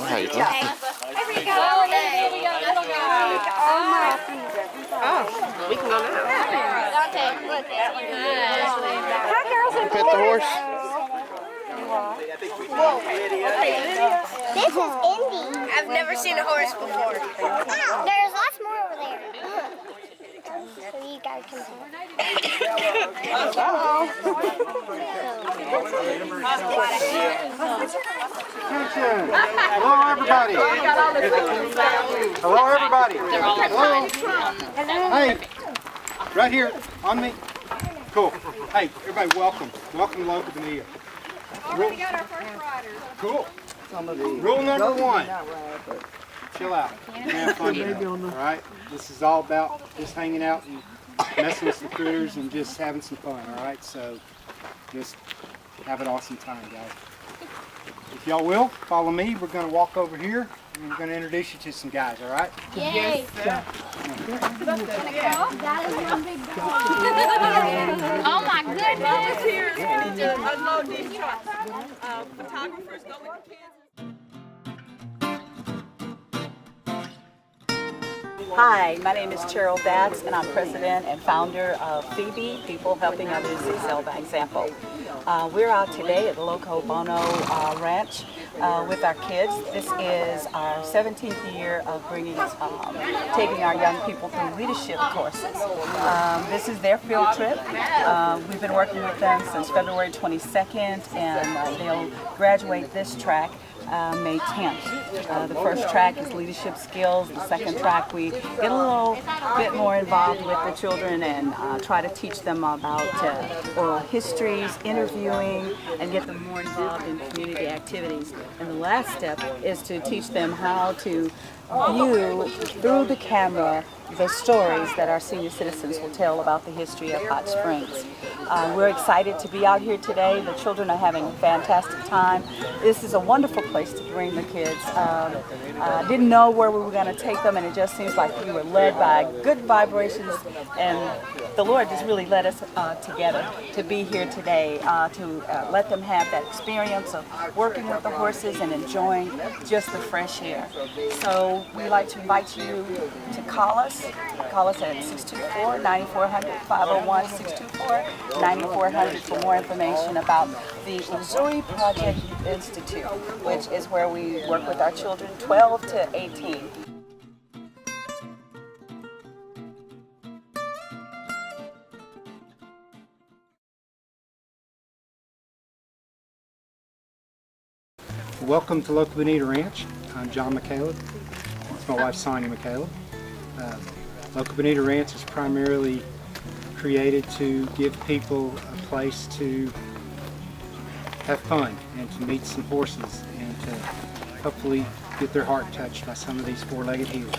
How you doing? Here we go. Oh my. Oh, we can go now. Dante, look. Hi, girls and Pet the horse? This is Indy. I've never seen a horse before. There's lots more over there. So you guys can see. Hello, everybody. Hello, everybody. Hello. Hey, right here on me. Cool. Hey, everybody, welcome. Welcome to Loco Bonita. Already got our first rider. Cool. Rule number one. Chill out. Have fun now. All right. This is all about just hanging out and messing with some critters and just having some fun. All right. So just have an awesome time, guys. If y'all will, follow me. We're going to walk over here and we're going to introduce you to some guys. All right. Yay. Oh my goodness. Here is ready to unload these trucks. Photographers go with the kids. Hi, my name is Cheryl Batts, and I'm president and founder of P.H.O.E.B.E, People Helping Others Excel by Example. We're out today at the Loco Bonita Ranch with our kids. This is our 17th year of taking our young people through leadership courses. This is their field trip. We've been working with them since February 22nd, and they'll graduate this track May 10th. The first track is leadership skills. The second track, we get a little bit more involved with the children and try to teach them about oral histories, interviewing, and get them more involved in community activities. And the last step is to teach them how to view through the camera the stories that our senior citizens will tell about the history of Hot Springs. We're excited to be out here today. The children are having a fantastic time. This is a wonderful place to bring the kids. Didn't know where we were going to take them, and it just seems like we were led by good vibrations, and the Lord just really led us together to be here today, to let them have that experience of working with the horses and enjoying just the fresh air. So we'd like to invite you to call us. Call us at 624-9400, 501-624-9400 for more information about the Missouri Project Institute, which is where we work with our children 12 to 18. Welcome to Loco Bonita Ranch. I'm John McCaleb. It's my wife, Sonia McCaleb. Loco Bonita Ranch is primarily created to give people a place to have fun and to meet some horses and to hopefully get their heart touched by some of these four-legged healers.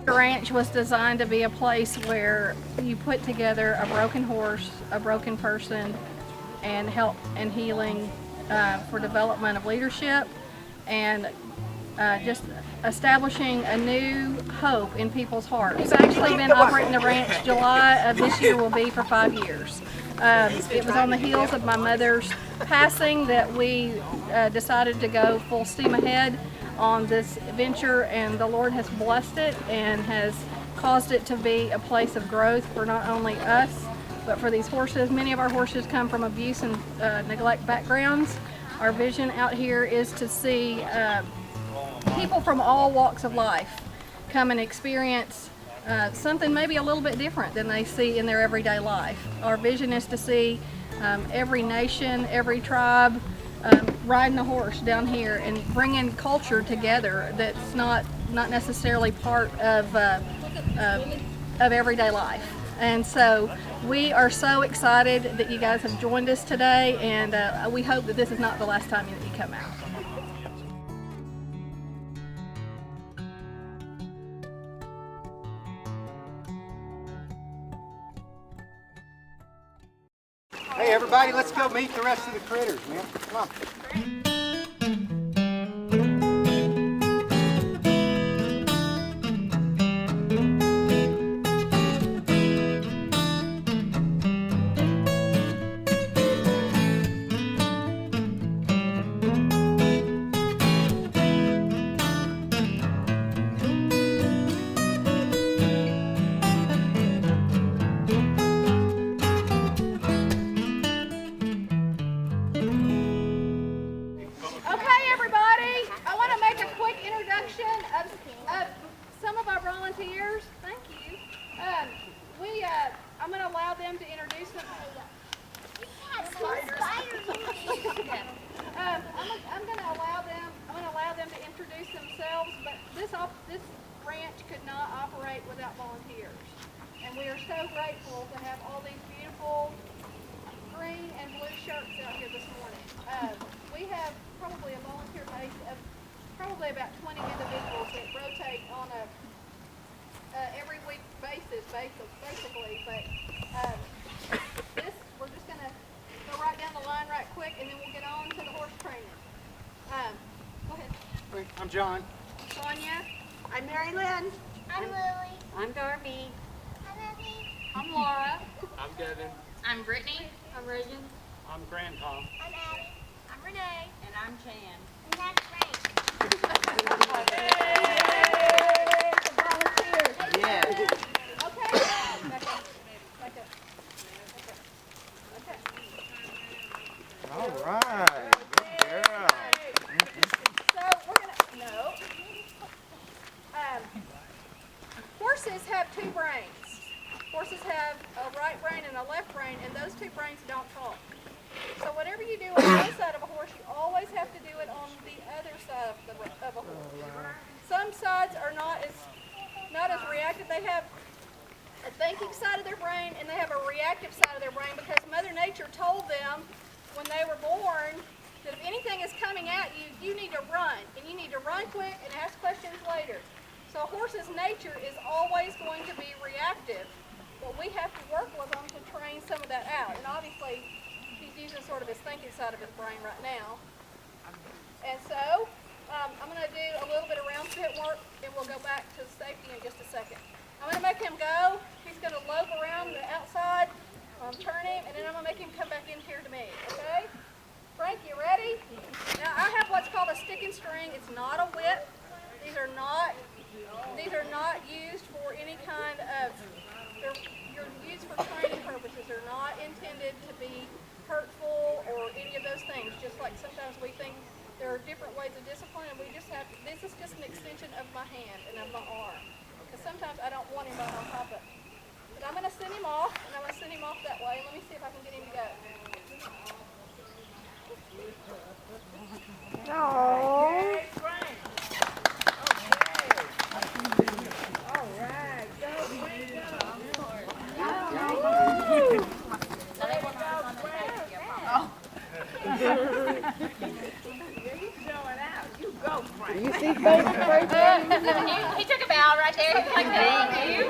The ranch was designed to be a place where you put together a broken horse, a broken person, and help and healing for development of leadership, and just establishing a new hope in people's hearts. We've actually been operating the ranch. July of this year will be for 5 years. It was on the heels of my mother's passing that we decided to go full steam ahead on this venture, and the Lord has blessed it and has caused it to be a place of growth for not only us, but for these horses. Many of our horses come from abuse and neglect backgrounds. Our vision out here is to see people from all walks of life come and experience something maybe a little bit different than they see in their everyday life. Our vision is to see every nation, every tribe riding a horse down here and bringing culture together that's not necessarily part of everyday life. And so we are so excited that you guys have joined us today, and we hope that this is not the last time that you come out. Hey everybody, let's go meet the rest of the critters, man. Come on. volunteers, thank you. I'm going to allow them to introduce them. I'm going to allow them to introduce themselves, but this ranch could not operate without volunteers. And we are so grateful to have all these beautiful green and blue shirts out here this morning. We have probably a volunteer base of probably about 20 individuals that rotate on a every week basis, basically. But we're just going to go right down the line right quick, and then we'll get on to the horse training. Go ahead. I'm John. Sonia. I'm Mary Lynn. I'm Lily. I'm Darby. I'm Emmy. I'm Laura. I'm Devin. I'm Brittany. I'm Reagan. I'm Grand Tom. I'm Addie. I'm Renee. And I'm Chan. And that's Frank. Yeah. Okay. Back up. Okay. All right. Good girl. So we're gonna horses have two brains. Horses have a right brain and a left brain, and those two brains don't talk. So whatever you do on one side of a horse, you always have to do it on the other side of a horse. Some sides are not as reactive. They have a thinking side of their brain and they have a reactive side of their brain because Mother Nature told them when they were born that if anything is coming at you, you need to run. And you need to run quick and ask questions later. So a horse's nature is always going to be reactive, but we have to work with them to train some of that out. And obviously, he's using sort of his thinking side of his brain right now. And so, I'm going to do a little bit of round pit work, and we'll go back to safety in just a second. I'm going to make him go. He's going to lope around the outside, turn him, and then I'm going to make him come back in here to me, okay? Frank, you ready? Now, I have what's called a stick and string. It's not a whip. These are not used for any kind of, you're used for training purposes. They're not intended to be hurtful or any of those things, just like sometimes we think there are different ways of discipline, and we just have to, this is just an extension of my hand and of my arm. Because sometimes I don't want him right on top of it. But I'm going to send him off, and I'm going to send him off that way. Let me see if I can get him to go. Aww. You see Frank right there? He took a bow right there. He's like, thank you.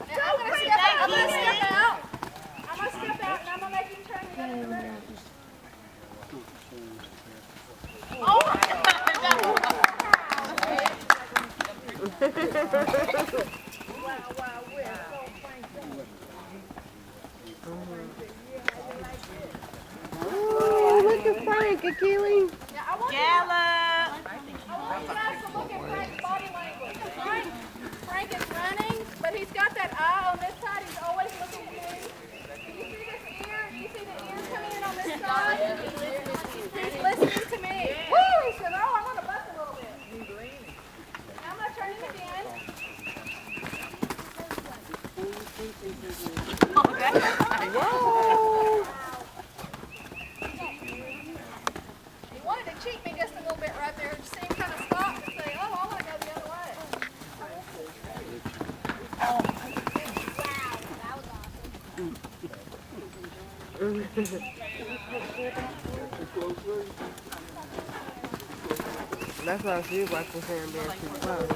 Now, I'm going to step out. I'm going to step out, and I'm going to make him turn the other direction. Oh, look at Frank, Achilles. Now, I want you guys to look at Frank's body language. Frank is running, but he's got that eye on this side. He's always looking at me. Do you see this ear? Do you see the ear coming in on this side? He's listening to me. Woo! He said, oh, I want to bust a little bit. Now I'm going to turn him again. Whoa. He wanted to cheat me just a little bit right there. Just see him kind of stop and say, oh, I want to go the other way. Wow, that was That's why she was watching Sam Bear too close.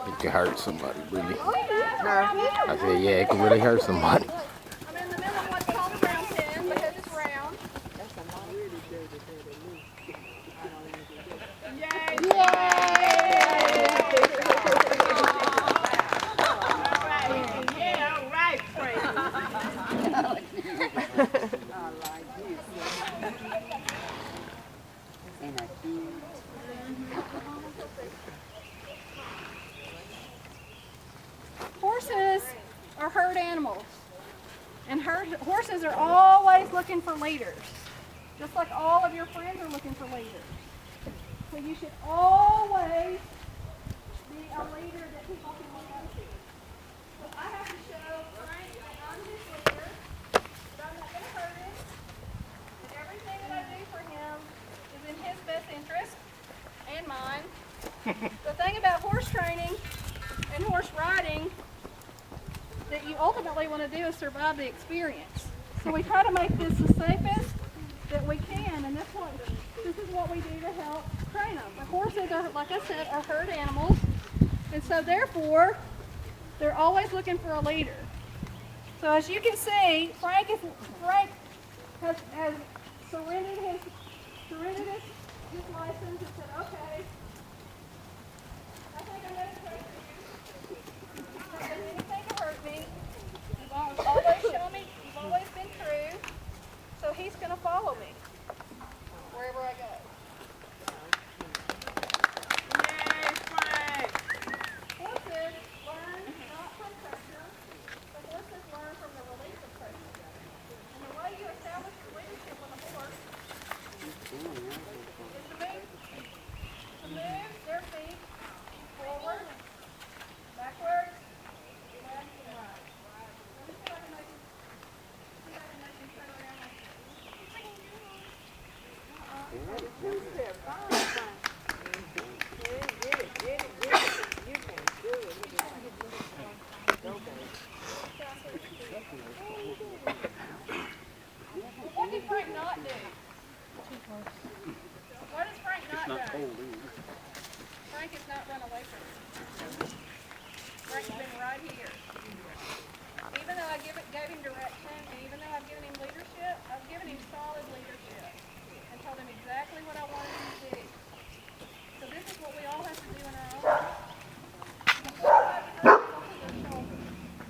It could hurt somebody, really. No. I said, yeah, it could really hurt somebody. I'm in the middle of what's called a round pin because it's round. Horses are herd animals, and horses are always looking for leaders, just like all of your friends are looking for leaders. So you should always be a leader that people can look up to. So I have to show Frank that I'm his leader, that I'm not going to hurt him, that everything that I do for him is in his best interest and mine. The thing about horse training and horse riding that you ultimately want to do is survive the experience. So we try to make this the safest that we can, and this is what we do to help train them. The horses, are, like I said, are herd animals, and so therefore, they're always looking for a leader. So as you can see, Frank has surrendered his license and said, okay, I think I'm going to trust you. You've not done anything to hurt me. You've always shown me, you've always been true. So he's going to follow me wherever I go. Yay, Frank! Horses learn not from pressure, but horses learn from the release of pressure. And the way you establish leadership with a horse is to move their feet forward, backwards, left, and right. Let me see if I can make them turn around like this. What did Frank not do? What has Frank not done? Frank has not run away from me. Frank's been right here. Even though I gave him direction, and even though I've given him leadership, I've given him solid leadership and told him exactly what I wanted him to do. So this is what we all have to do in our own life.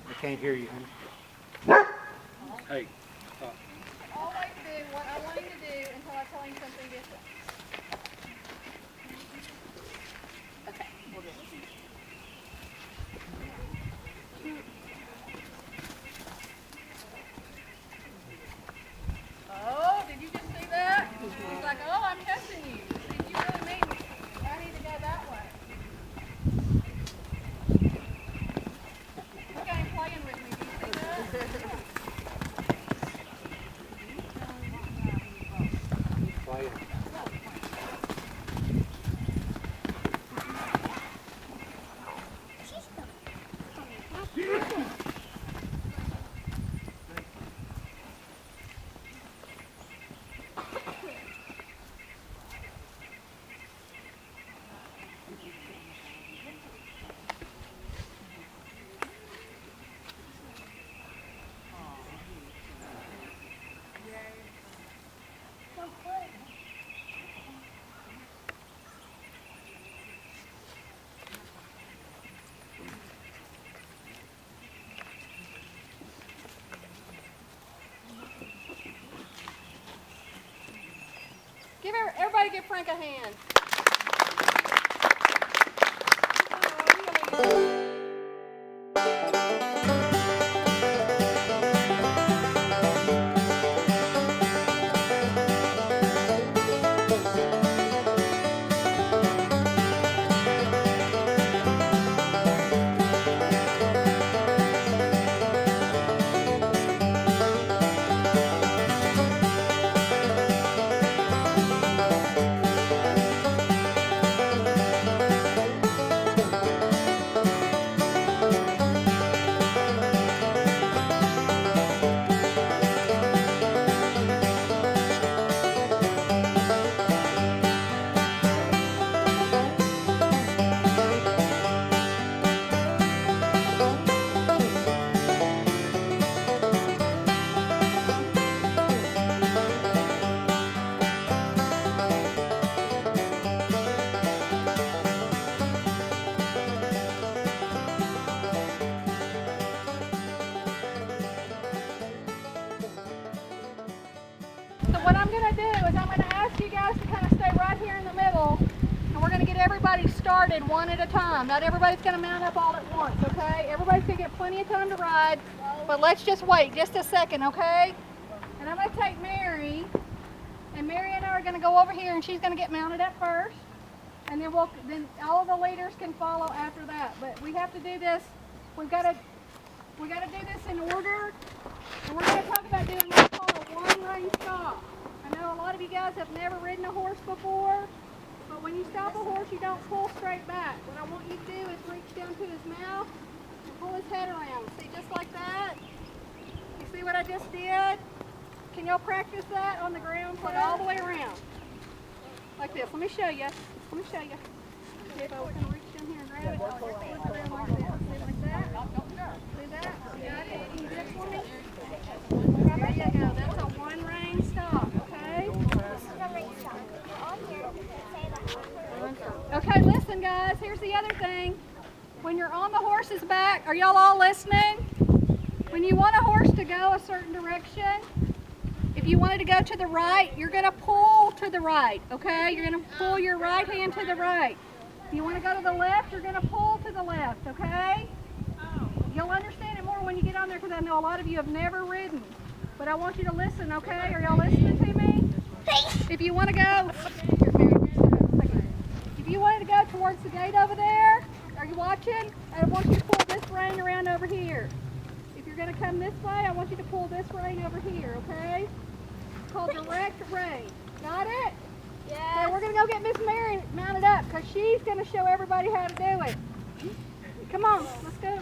I can't hear you, honey. Hey. Always do what I want him to do until I tell him something different. Okay, we'll do it. Oh, did you just see that? He's like, oh, I'm testing you. Did you really mean I need to go that way? Look at him playing with me. Do you see that? Play. Everybody give Frank a hand. So what I'm going to do is I'm going to ask you guys to kind of stay right here in the middle, and we're going to get everybody started one at a time. Not everybody's going to mount up all at once, okay? Everybody's going to get plenty of time to ride, but let's just wait just a second, okay? And I'm going to take Mary, and Mary and I are going to go over here, and she's going to get mounted up first. and then all of the leaders can follow after that. But we have to do this. We gotta do this in order, and we're gonna talk about doing what's called a one-rein stop. I know a lot of you guys have never ridden a horse before, but when you stop a horse, you don't pull straight back. What I want you to do is reach down to his mouth and pull his head around. See, just like that. You see what I just did? Can y'all practice that on the ground? Put it all the way around. Like this. Let me show you. Let me show you. See if I can reach down here and grab it. I'll just flip it around like this. See, like that? See that? You got it? Can you do it for me? There you go. That's a one-rein stop, okay? Okay, listen guys, here's the other thing. When you're on the horse's back, are y'all all listening? When you want a horse to go a certain direction, if you wanted to go to the right, you're going to pull to the right, okay? You're going to pull your right hand to the right. If you want to go to the left, you're going to pull to the left, okay? You'll understand it more when you get on there because I know a lot of you have never ridden. But I want you to listen, okay? Are y'all listening to me? If you want to go, if you wanted to go towards the gate over there, are you watching? I want you to pull this rein around over here. If you're going to come this way, I want you to pull this rein over here, okay? It's called direct rein. Got it? Yeah. So we're going to go get Miss Mary mounted up because she's going to show everybody how to do it. Come on, let's go.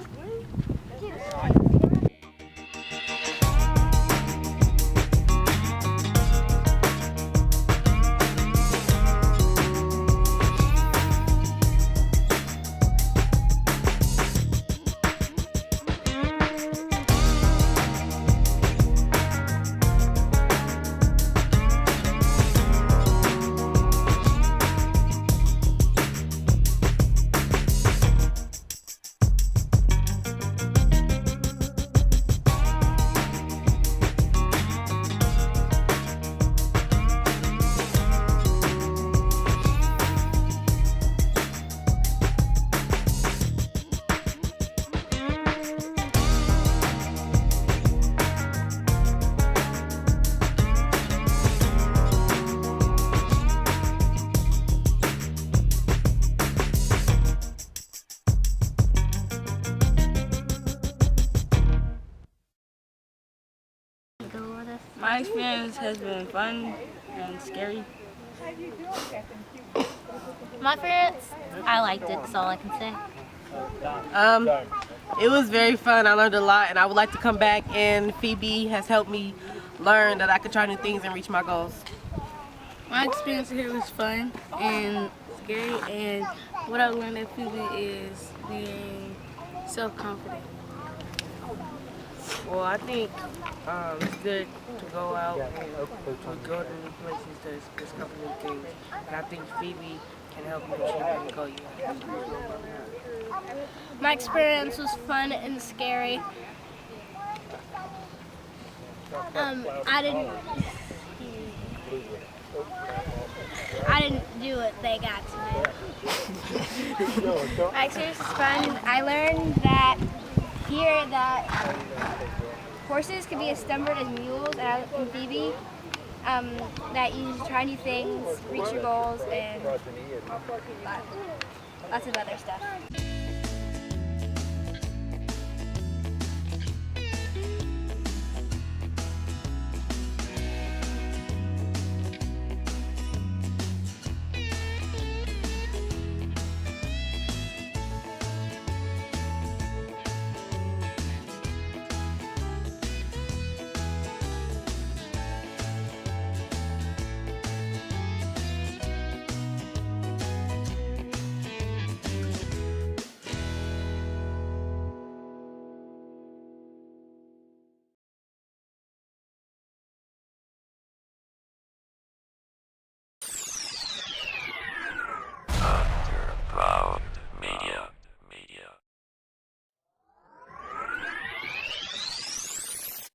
My experience has been fun and scary. My experience, I liked it, that's all I can say. It was very fun. I learned a lot, and I would like to come back, and P.H.O.E.B.E. has helped me learn that I could try new things and reach my goals. My experience here was fun and scary, and what I learned at P.H.O.E.B.E. is being self-confident. Well, I think it's good to go out and to go to new places to discover new things. And I think P.H.O.E.B.E. can help you achieve any goal you have. My experience was fun and scary. I didn't do what they got to do. My experience was fun. I learned that here that horses can be as stubborn as mules, and I learned from P.H.O.E.B.E. That you try new things, reach your goals, and lots of other stuff.